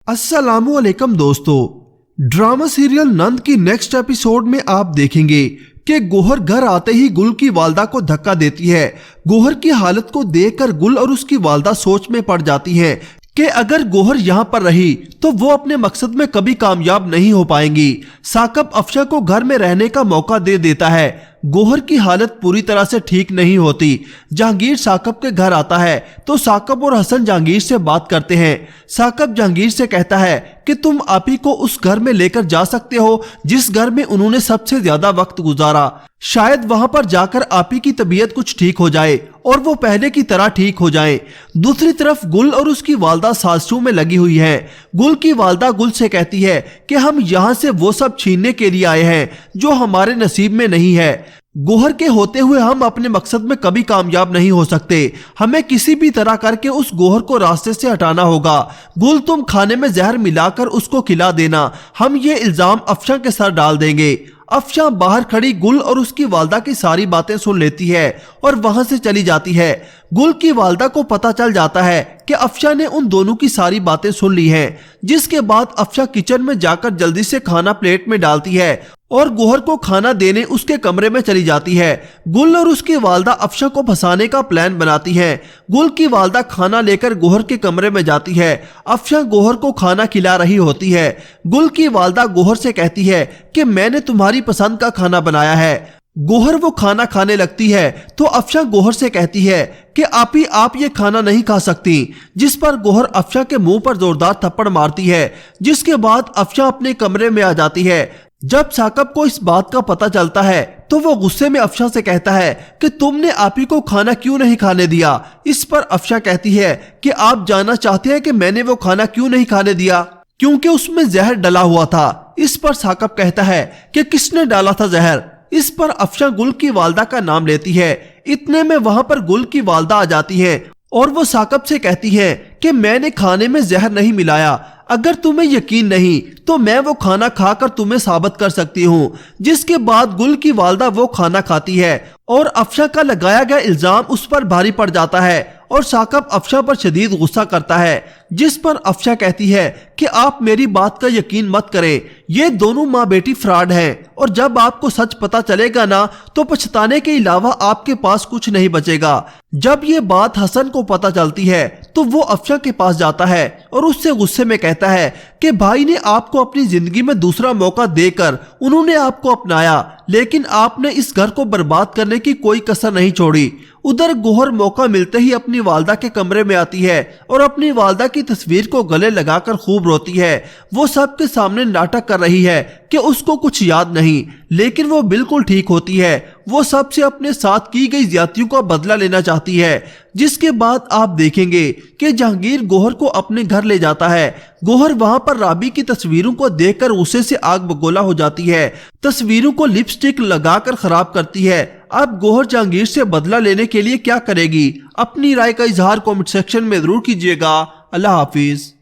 अस्सलामु अलैकुम दोस्तों, ड्रामा सीरियल नंद की नेक्स्ट एपिसोड में आप देखेंगे कि गौहर घर आते ही गुल की वालदा को धक्का देती है। गौहर की हालत को देखकर गुल और उसकी वालदा सोच में पड़ जाती हैं कि अगर गौहर यहाँ पर रही तो वो अपने मकसद में कभी कामयाब नहीं हो पाएंगी। साकब अफशा को घर में रहने का मौका दे देता है। गौहर की हालत पूरी तरह से ठीक नहीं होती। जहांगीर साकब के घर आता है तो साकब और हसन जहांगीर से बात करते हैं। साकब जहांगीर से कहता है कि तुम आपी को उस घर में लेकर जा सकते हो जिस घर में उन्होंने सबसे ज्यादा वक्त गुजारा। शायद वहां पर जाकर आपी की तबीयत कुछ ठीक हो जाए और वो पहले की तरह ठीक हो जाए। दूसरी तरफ गुल और उसकी वालदा साजिशों में लगी हुई है। गुल की वालदा गुल से कहती है कि हम यहाँ से वो सब छीनने के लिए आए हैं जो हमारे नसीब में नहीं है। गौहर के होते हुए हम अपने मकसद में कभी कामयाब नहीं हो सकते। हमें किसी भी तरह करके उस गौहर को रास्ते से हटाना होगा। गुल, तुम खाने में जहर मिलाकर उसको खिला देना, हम ये इल्जाम अफशा के सर डाल देंगे। अफशा बाहर खड़ी गुल और उसकी वालदा की सारी बातें सुन लेती है और वहां से चली जाती है। गुल की वालदा को पता चल जाता है कि अफशा ने उन दोनों की सारी बातें सुन ली हैं, जिसके बाद अफशा किचन में जाकर जल्दी से खाना प्लेट में डालती है और गौहर को खाना देने उसके कमरे में चली जाती है। गुल और उसकी वालदा अफशा को फंसाने का प्लान बनाती हैं। गुल की वालदा खाना लेकर गौहर के कमरे में जाती है। अफशा गौहर को खाना खिला रही होती है। गुल की वालदा गौहर से कहती है कि मैंने तुम्हारी पसंद का खाना बनाया है। गौहर वो खाना खाने लगती है तो अफशा गौहर से कहती है कि आप ये खाना नहीं खा सकती, जिस पर गौहर अफशा के मुंह पर जोरदार थप्पड़ मारती है, जिसके बाद अफशा अपने कमरे में आ जाती है। जब साकब को इस बात का पता चलता है तो वो गुस्से में अफशा से कहता है कि तुमने आपी को खाना क्यों नहीं खाने दिया। इस पर अफशा कहती है कि आप जानना चाहते हैं कि मैंने वो खाना क्यों नहीं खाने दिया, क्योंकि उसमें जहर डला हुआ था। इस पर साकब कहता है कि किसने डाला था जहर। इस पर अफशा गुल की वालदा का नाम लेती है। इतने में वहां पर गुल की वालदा आ जाती है और वो साकब से कहती है कि मैंने खाने में जहर नहीं मिलाया। अगर तुम्हें यकीन नहीं तो मैं वो खाना खाकर तुम्हें साबित कर सकती हूँ। जिसके बाद गुल की वालदा वो खाना खाती है और अफशा का लगाया गया इल्जाम उस पर भारी पड़ जाता है और साकब अफशा पर शदीद गुस्सा करता है, जिस पर अफशा कहती है कि आप मेरी बात का यकीन मत करें, ये दोनों माँ बेटी फ्रॉड हैं और जब आपको सच पता चलेगा ना तो पछताने के अलावा आपके पास कुछ नहीं बचेगा। जब ये बात हसन को पता चलती है तो वो अफशा के पास जाता है और उससे गुस्से में कहता है कि भाई ने आपको अपनी जिंदगी में दूसरा मौका देकर उन्होंने आपको अपनाया, लेकिन आपने इस घर को बर्बाद करने की कोई कसर नहीं छोड़ी। उधर गौहर मौका मिलते ही अपनी वालदा के कमरे में आती है और अपनी वालदा की तस्वीर को गले लगाकर खूब रोती है। वो सबके सामने नाटक कर रही है कि उसको कुछ याद नहीं, लेकिन वो बिल्कुल ठीक होती है। वो सबसे अपने साथ की गई ज्यादतियों का बदला लेना चाहती है। जिसके बाद आप देखेंगे कि जहांगीर गौहर को अपने घर ले जाता है। गौहर वहां पर राबी की तस्वीरों को देखकर गुस्से से आग बगोला हो जाती है। तस्वीरों को लिपस्टिक लगाकर खराब करती है। अब गौहर जहांगीर से बदला लेने के लिए क्या करेगी? अपनी राय का इजहार कमेंट सेक्शन में जरूर कीजिएगा। अल्लाह हाफिज।